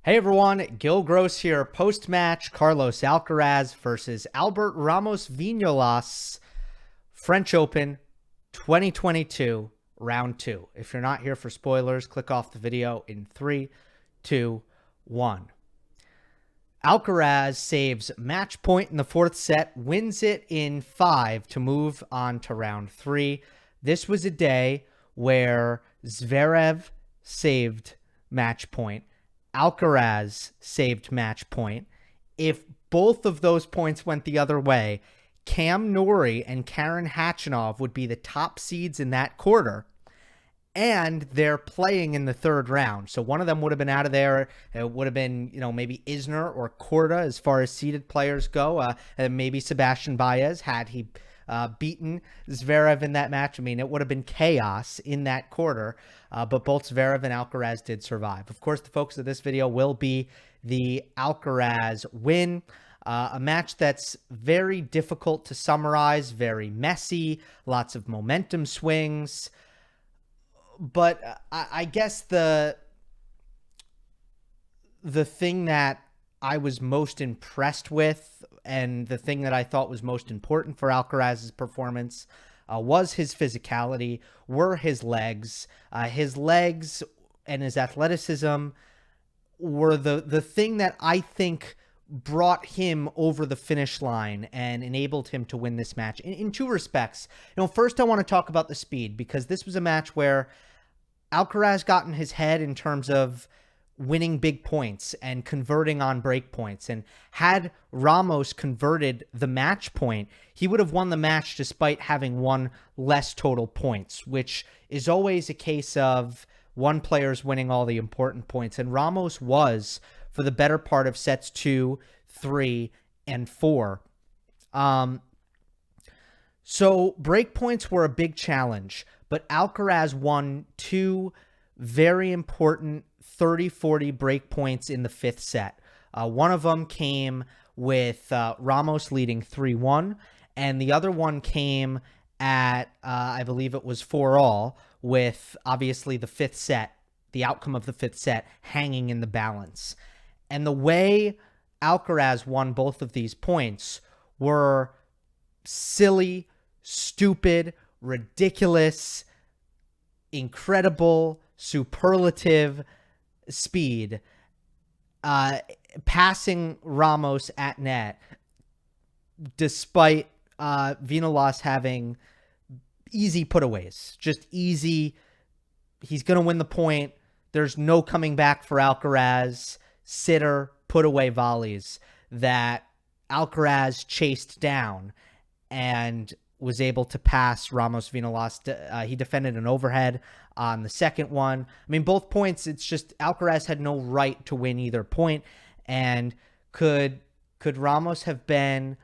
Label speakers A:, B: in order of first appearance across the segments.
A: Hey everyone, Gill Gross here. Post-match, Carlos Alcaraz versus Albert Ramos Vinolas, French Open 2022, round 2. If you're not here for spoilers, click off the video in 3, 2, 1. Alcaraz saves match point in the fourth set, wins it in 5 to move on to round 3. This was a day where Zverev saved match point. Alcaraz saved match point. If both of those points went the other way, Cam Norrie and Karen Khachanov would be the top seeds in that quarter, and they're playing in the third round. So one of them would have been out of there. It would have been, maybe Isner or Korda as far as seeded players go. And maybe Sebastian Baez had he beaten Zverev in that match. I mean, it would have been chaos in that quarter, but both Zverev and Alcaraz did survive. Of course, the focus of this video will be the Alcaraz win, a match that's very difficult to summarize, very messy, lots of momentum swings. But I guess the thing that I was most impressed with, and the thing that I thought was most important for Alcaraz's performance, was his physicality, were his legs. His legs and his athleticism were the thing that I think brought him over the finish line and enabled him to win this match in two respects. First I want to talk about the speed, because this was a match where Alcaraz got in his head in terms of winning big points and converting on break points. And had Ramos converted the match point, he would have won the match despite having won less total points, which is always a case of one player's winning all the important points. And Ramos was for the better part of sets 2, 3, and 4. So break points were a big challenge, but Alcaraz won 2 very important 30-40 break points in the 5th set. One of them came with Ramos leading 3-1, and the other one came at, I believe it was 4-all, with obviously the 5th set, the outcome of the 5th set, hanging in the balance. And the way Alcaraz won both of these points were silly, stupid, ridiculous, incredible, superlative speed, passing Ramos at net, despite Vinolas having easy putaways, just easy. He's going to win the point. There's no coming back for Alcaraz. Sitter, putaway volleys that Alcaraz chased down and was able to pass Ramos Vinolas. He defended an overhead on the second one. I mean, both points, it's just Alcaraz had no right to win either point. And could Ramos have been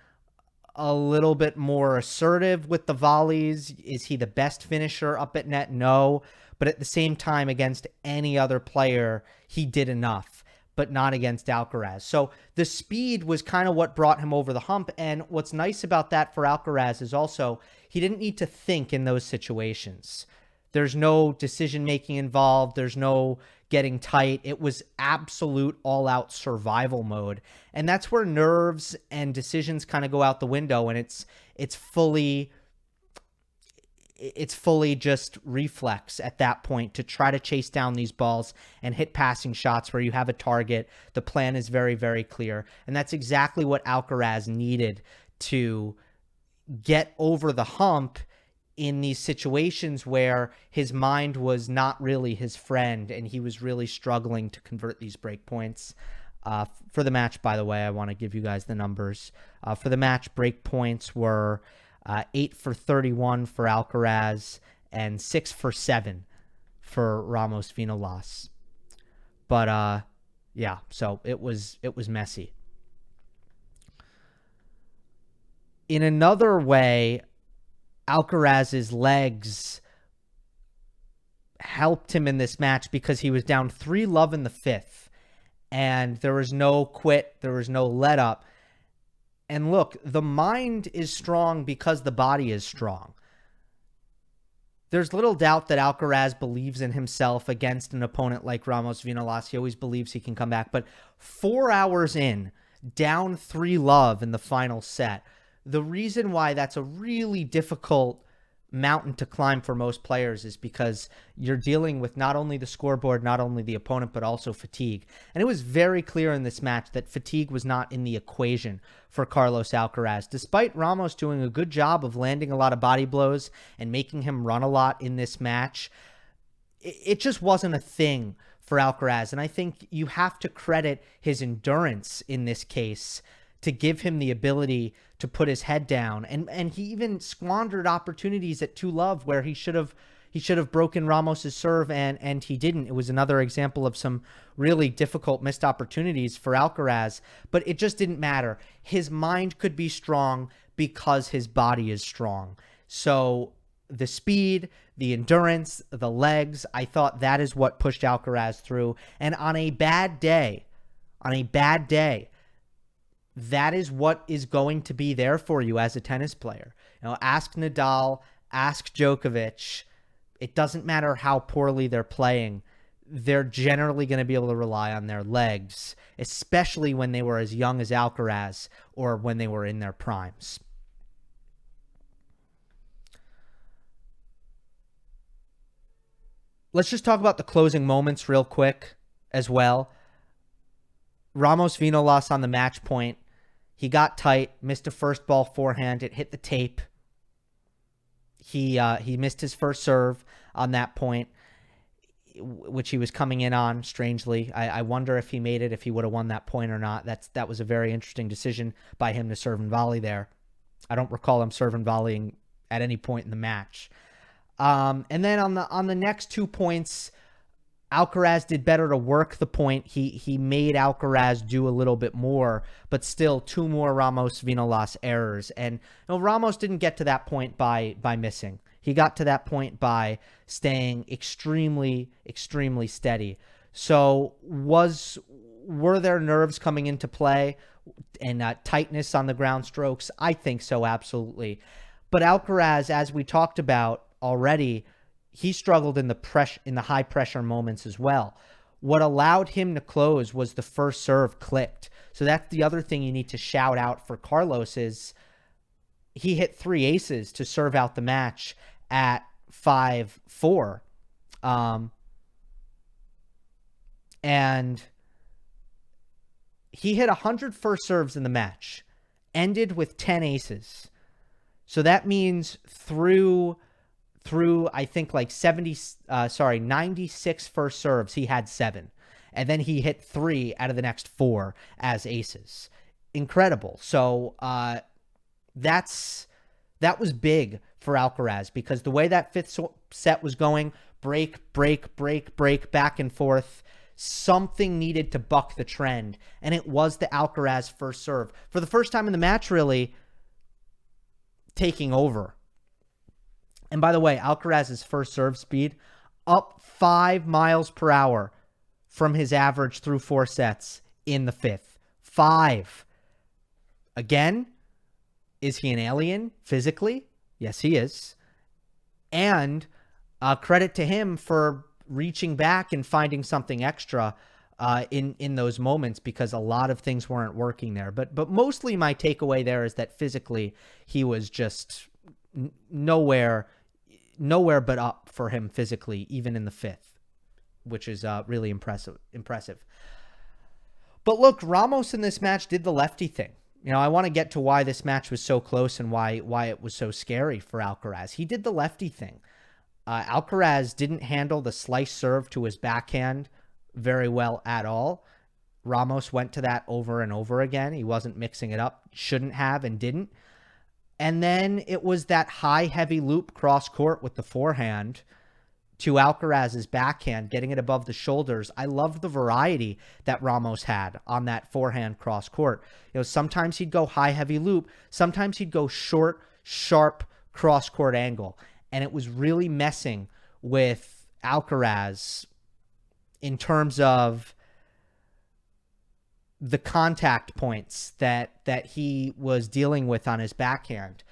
A: a little bit more assertive with the volleys? Is he the best finisher up at net? No. But at the same time, against any other player, he did enough, but not against Alcaraz. So the speed was kind of what brought him over the hump. And what's nice about that for Alcaraz is also he didn't need to think in those situations. There's no decision-making involved. There's no getting tight. It was absolute all-out survival mode. And that's where nerves and decisions kind of go out the window, and it's fully just reflex at that point to try to chase down these balls and hit passing shots where you have a target. The plan is very, very clear. And that's exactly what Alcaraz needed to get over the hump in these situations where his mind was not really his friend and he was really struggling to convert these break points. For the match, by the way, I want to give you guys the numbers. For the match, break points were 8 for 31 for Alcaraz and 6 for 7 for Ramos Vinolas. But yeah, so it was messy. In another way, Alcaraz's legs helped him in this match because he was down 3-love in the 5th, and there was no quit, there was no let up. And look, the mind is strong because the body is strong. There's little doubt that Alcaraz believes in himself against an opponent like Ramos Vinolas. He always believes he can come back. But 4 hours in, down 3-love in the final set, the reason why that's a really difficult mountain to climb for most players is because you're dealing with not only the scoreboard, not only the opponent, but also fatigue. And it was very clear in this match that fatigue was not in the equation for Carlos Alcaraz. Despite Ramos doing a good job of landing a lot of body blows and making him run a lot in this match, it just wasn't a thing for Alcaraz. And I think you have to credit his endurance in this case to give him the ability to put his head down. And he even squandered opportunities at 2-love where he should have broken Ramos's serve, and he didn't. It was another example of some really difficult missed opportunities for Alcaraz, but it just didn't matter. His mind could be strong because his body is strong. So the speed, the endurance, the legs, I thought that is what pushed Alcaraz through. And on a bad day, that is what is going to be there for you as a tennis player. You know, ask Nadal, ask Djokovic. It doesn't matter how poorly they're playing. They're generally going to be able to rely on their legs, especially when they were as young as Alcaraz or when they were in their primes. Let's just talk about the closing moments real quick as well. Ramos Vinolas on the match point. He got tight, missed a first ball forehand. It hit the tape. He missed his first serve on that point, which he was coming in on, strangely. I wonder if he made it, if he would have won that point or not. That was a very interesting decision by him to serve and volley there. I don't recall him serve and volleying at any point in the match. And then on the next 2 points, Alcaraz did better to work the point. He made Alcaraz do a little bit more, but still 2 more Ramos Vinolas errors. And Ramos didn't get to that point by missing. He got to that point by staying extremely, extremely steady. So were there nerves coming into play and tightness on the ground strokes? I think so, absolutely. But Alcaraz, as we talked about already, he struggled in the high pressure moments as well. What allowed him to close was the first serve clicked. So that's the other thing you need to shout out for Carlos is he hit 3 aces to serve out the match at 5-4. And he hit 100 first serves in the match, ended with 10 aces. So that means through I think like 96 first serves, he had 7. And then he hit 3 out of the next 4 as aces. Incredible. So that was big for Alcaraz because the way that 5th set was going, break, back and forth, something needed to buck the trend. And it was the Alcaraz first serve. For the first time in the match, really taking over. And by the way, Alcaraz's first serve speed up 5 miles per hour from his average through 4 sets in the 5th. 5. Again, is he an alien physically? Yes, he is. And credit to him for reaching back and finding something extra in those moments because a lot of things weren't working there. But mostly my takeaway there is that physically he was just nowhere but up for him physically, even in the 5th, which is really impressive. But look, Ramos in this match did the lefty thing. I want to get to why this match was so close and why it was so scary for Alcaraz. He did the lefty thing. Alcaraz didn't handle the slice serve to his backhand very well at all. Ramos went to that over and over again. He wasn't mixing it up. Shouldn't have and didn't. And then it was that high, heavy loop cross court with the forehand to Alcaraz's backhand, getting it above the shoulders. I loved the variety that Ramos had on that forehand cross court. Sometimes he'd go high, heavy loop. Sometimes he'd go short, sharp cross court angle. And it was really messing with Alcaraz in terms of the contact points that he was dealing with on his backhand.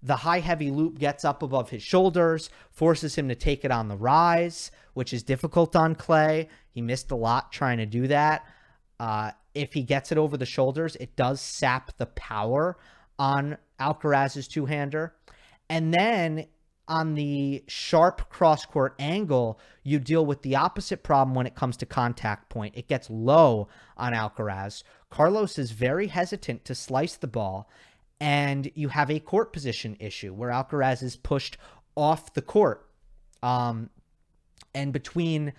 A: The high heavy loop gets up above his shoulders, forces him to take it on the rise, which is difficult on clay. He missed a lot trying to do that. If he gets it over the shoulders, it does sap the power on Alcaraz's two-hander. And then on the sharp cross-court angle, you deal with the opposite problem when it comes to contact point. It gets low on Alcaraz. Carlos is very hesitant to slice the ball, and you have a court position issue where Alcaraz is pushed off the court. And between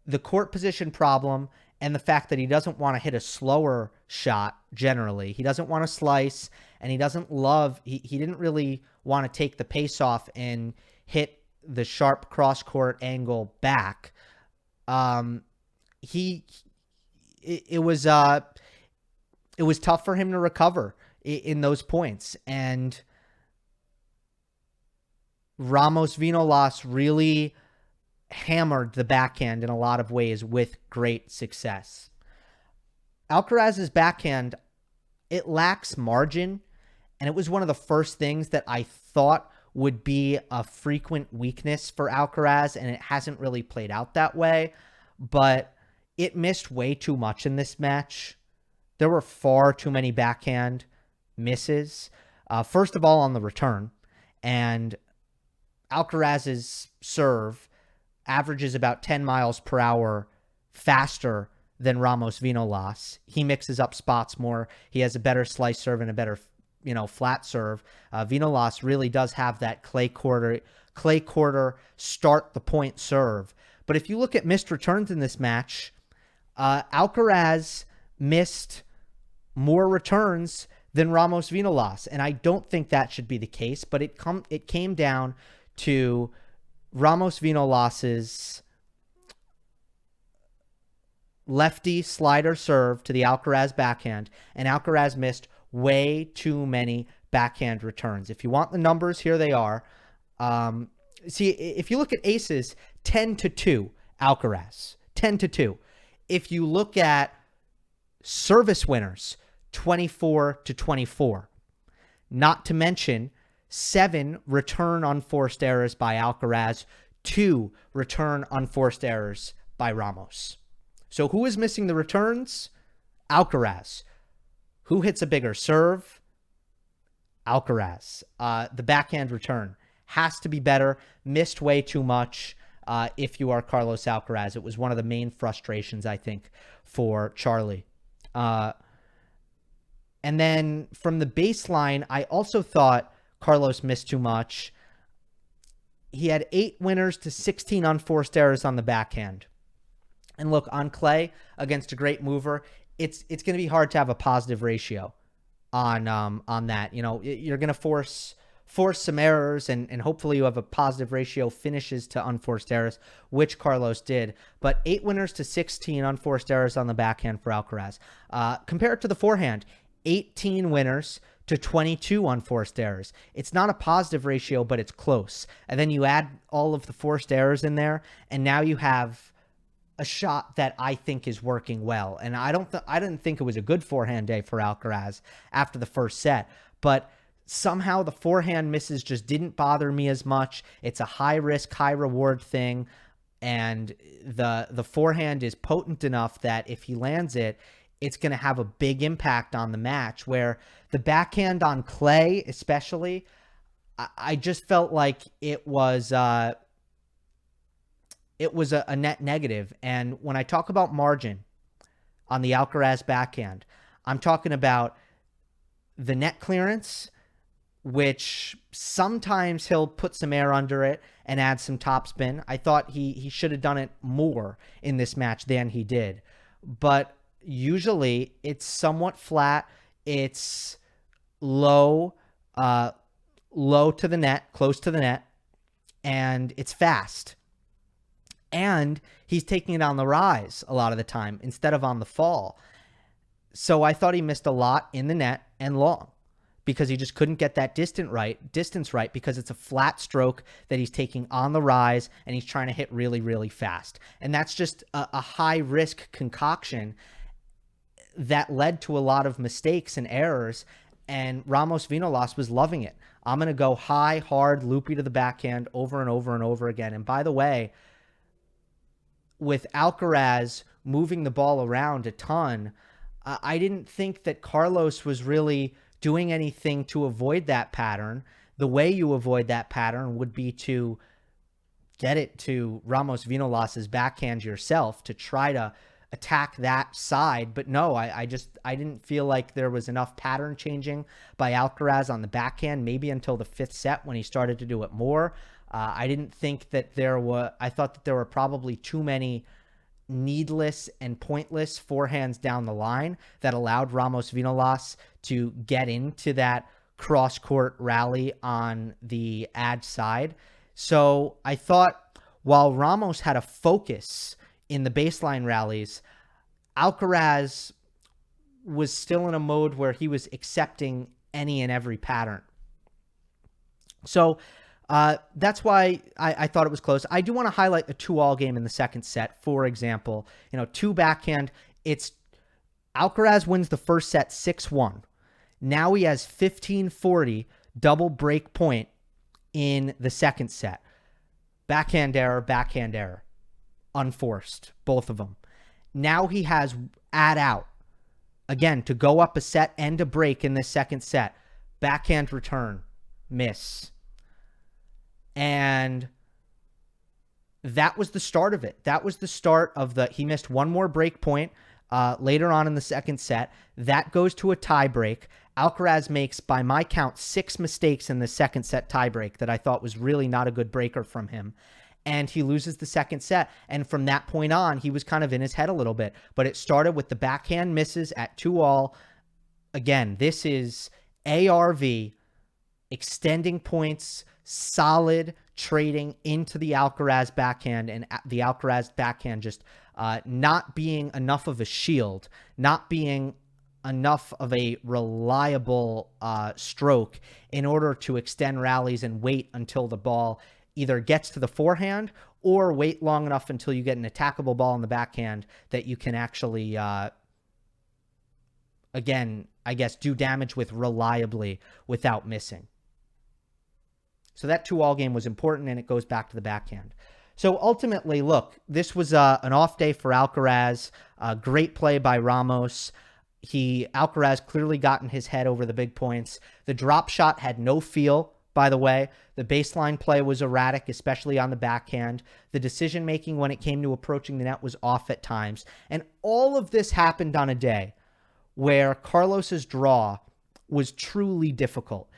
A: the court position problem and the fact that he doesn't want to hit a slower shot generally, he doesn't want to slice, and he doesn't love, he didn't really want to take the pace off and hit the sharp cross-court angle back. It was tough for him to recover in those points, and Ramos Vinolas really hammered the backhand in a lot of ways with great success. Alcaraz's backhand, it lacks margin, and it was one of the first things that I thought would be a frequent weakness for Alcaraz, and it hasn't really played out that way, but it missed way too much in this match. There were far too many backhand misses. First of all, on the return, and Alcaraz's serve averages about 10 miles per hour faster than Ramos Vinolas. He mixes up spots more. He has a better slice serve and a better, flat serve. Vinolas really does have that clay quarter start the point serve. But if you look at missed returns in this match, Alcaraz missed more returns than Ramos Vinolas, and I don't think that should be the case. But it came down to Ramos Vinolas's lefty slider serve to the Alcaraz backhand, and Alcaraz missed way too many backhand returns. If you want the numbers, here they are. See, if you look at aces, 10-2, Alcaraz, 10-2. If you look at service winners, 24-24. Not to mention 7 return unforced errors by Alcaraz, 2 return unforced errors by Ramos. So who is missing the returns? Alcaraz. Who hits a bigger serve? Alcaraz. The backhand return has to be better. Missed way too much if you are Carlos Alcaraz. It was one of the main frustrations, I think, for Charlie. And then from the baseline, I also thought Carlos missed too much. He had 8 winners to 16 unforced errors on the backhand. And look, on clay against a great mover, it's going to be hard to have a positive ratio on that. You're going to force some errors, and hopefully you have a positive ratio finishes to unforced errors, which Carlos did. But 8 winners to 16 unforced errors on the backhand for Alcaraz. Compare it to the forehand, 18 winners to 22 unforced errors. It's not a positive ratio, but it's close. And then you add all of the forced errors in there, and now you have a shot that I think is working well. And I didn't think it was a good forehand day for Alcaraz after the first set, but somehow the forehand misses just didn't bother me as much. It's a high risk, high reward thing, and the forehand is potent enough that if he lands it, it's going to have a big impact on the match, where the backhand on clay, especially, I just felt like it was a net negative. And when I talk about margin on the Alcaraz backhand, I'm talking about the net clearance, which sometimes he'll put some air under it and add some topspin. I thought he should have done it more in this match than he did. But usually it's somewhat flat. It's low to the net, close to the net, and it's fast. And he's taking it on the rise a lot of the time instead of on the fall. So I thought he missed a lot in the net and long, because he just couldn't get that distance right, because it's a flat stroke that he's taking on the rise, and he's trying to hit really, really fast. And that's just a high-risk concoction that led to a lot of mistakes and errors, and Ramos Vinolas was loving it I'm going to go high, hard, loopy to the backhand over and over and over again. And by the way, with Alcaraz moving the ball around a ton, I didn't think that Carlos was really doing anything to avoid that pattern. The way you avoid that pattern would be to get it to Ramos Vinolas' backhand yourself to try to attack that side. But no, I didn't feel like there was enough pattern changing by Alcaraz on the backhand, maybe until the 5th set when he started to do it more. I didn't think that I thought that there were probably too many needless and pointless forehands down the line that allowed Ramos Vinolas to get into that cross-court rally on the ad side. So I thought while Ramos had a focus in the baseline rallies, Alcaraz was still in a mode where he was accepting any and every pattern. So that's why I thought it was close. I do want to highlight the 2-all game in the second set. For example, 2 backhand. It's Alcaraz wins the first set 6-1. Now he has 15-40 double break point in the second set. Backhand error, unforced, both of them. Now he has ad out, again, to go up a set and a break in this second set. Backhand return, miss. And that was the start of it. That was the start of he missed one more break point later on in the second set. That goes to a tie break. Alcaraz makes, by my count, 6 mistakes in the second set tie break that I thought was really not a good breaker from him. And he loses the second set. And from that point on, he was kind of in his head a little bit. But it started with the backhand misses at 2-all. Again, this is ARV, extending points, solid trading into the Alcaraz backhand, and the Alcaraz backhand just not being enough of a shield, not being enough of a reliable stroke in order to extend rallies and wait until the ball either gets to the forehand or wait long enough until you get an attackable ball in the backhand that you can actually, again, I guess, do damage with reliably without missing. So that 2-all game was important, and it goes back to the backhand. So ultimately, look, this was an off day for Alcaraz. Great play by Ramos. Alcaraz clearly got in his head over the big points. The drop shot had no feel, by the way. The baseline play was erratic, especially on the backhand. The decision-making when it came to approaching the net was off at times. And all of this happened on a day where Carlos's draw was truly difficult.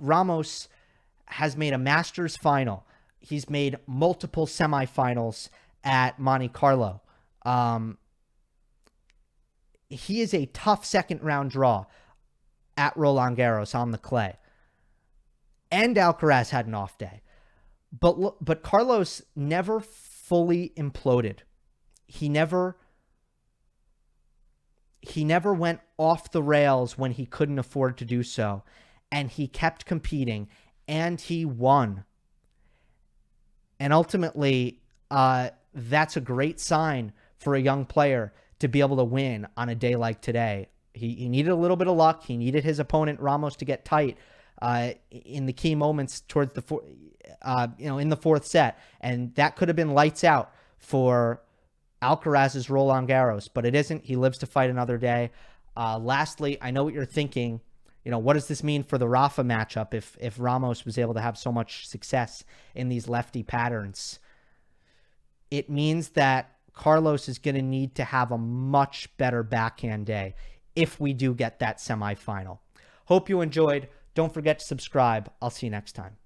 A: Ramos has made a Masters final. He's made multiple semifinals at Monte Carlo. He is a tough second-round draw at Rpland Garros on the clay. And Alcaraz had an off day. But Carlos never fully imploded. He never went off the rails when he couldn't afford to do so. And he kept competing, and he won. And ultimately, that's a great sign for a young player to be able to win on a day like today. He needed a little bit of luck. He needed his opponent Ramos to get tight in the key moments towards in the 4th set, and that could have been lights out for Alcaraz's Rpland Garros, but it isn't. He lives to fight another day. Lastly, I know what you're thinking. What does this mean for the Rafa matchup if Ramos was able to have so much success in these lefty patterns? It means that Carlos is going to need to have a much better backhand day if we do get that semifinal. Hope you enjoyed. Don't forget to subscribe. I'll see you next time.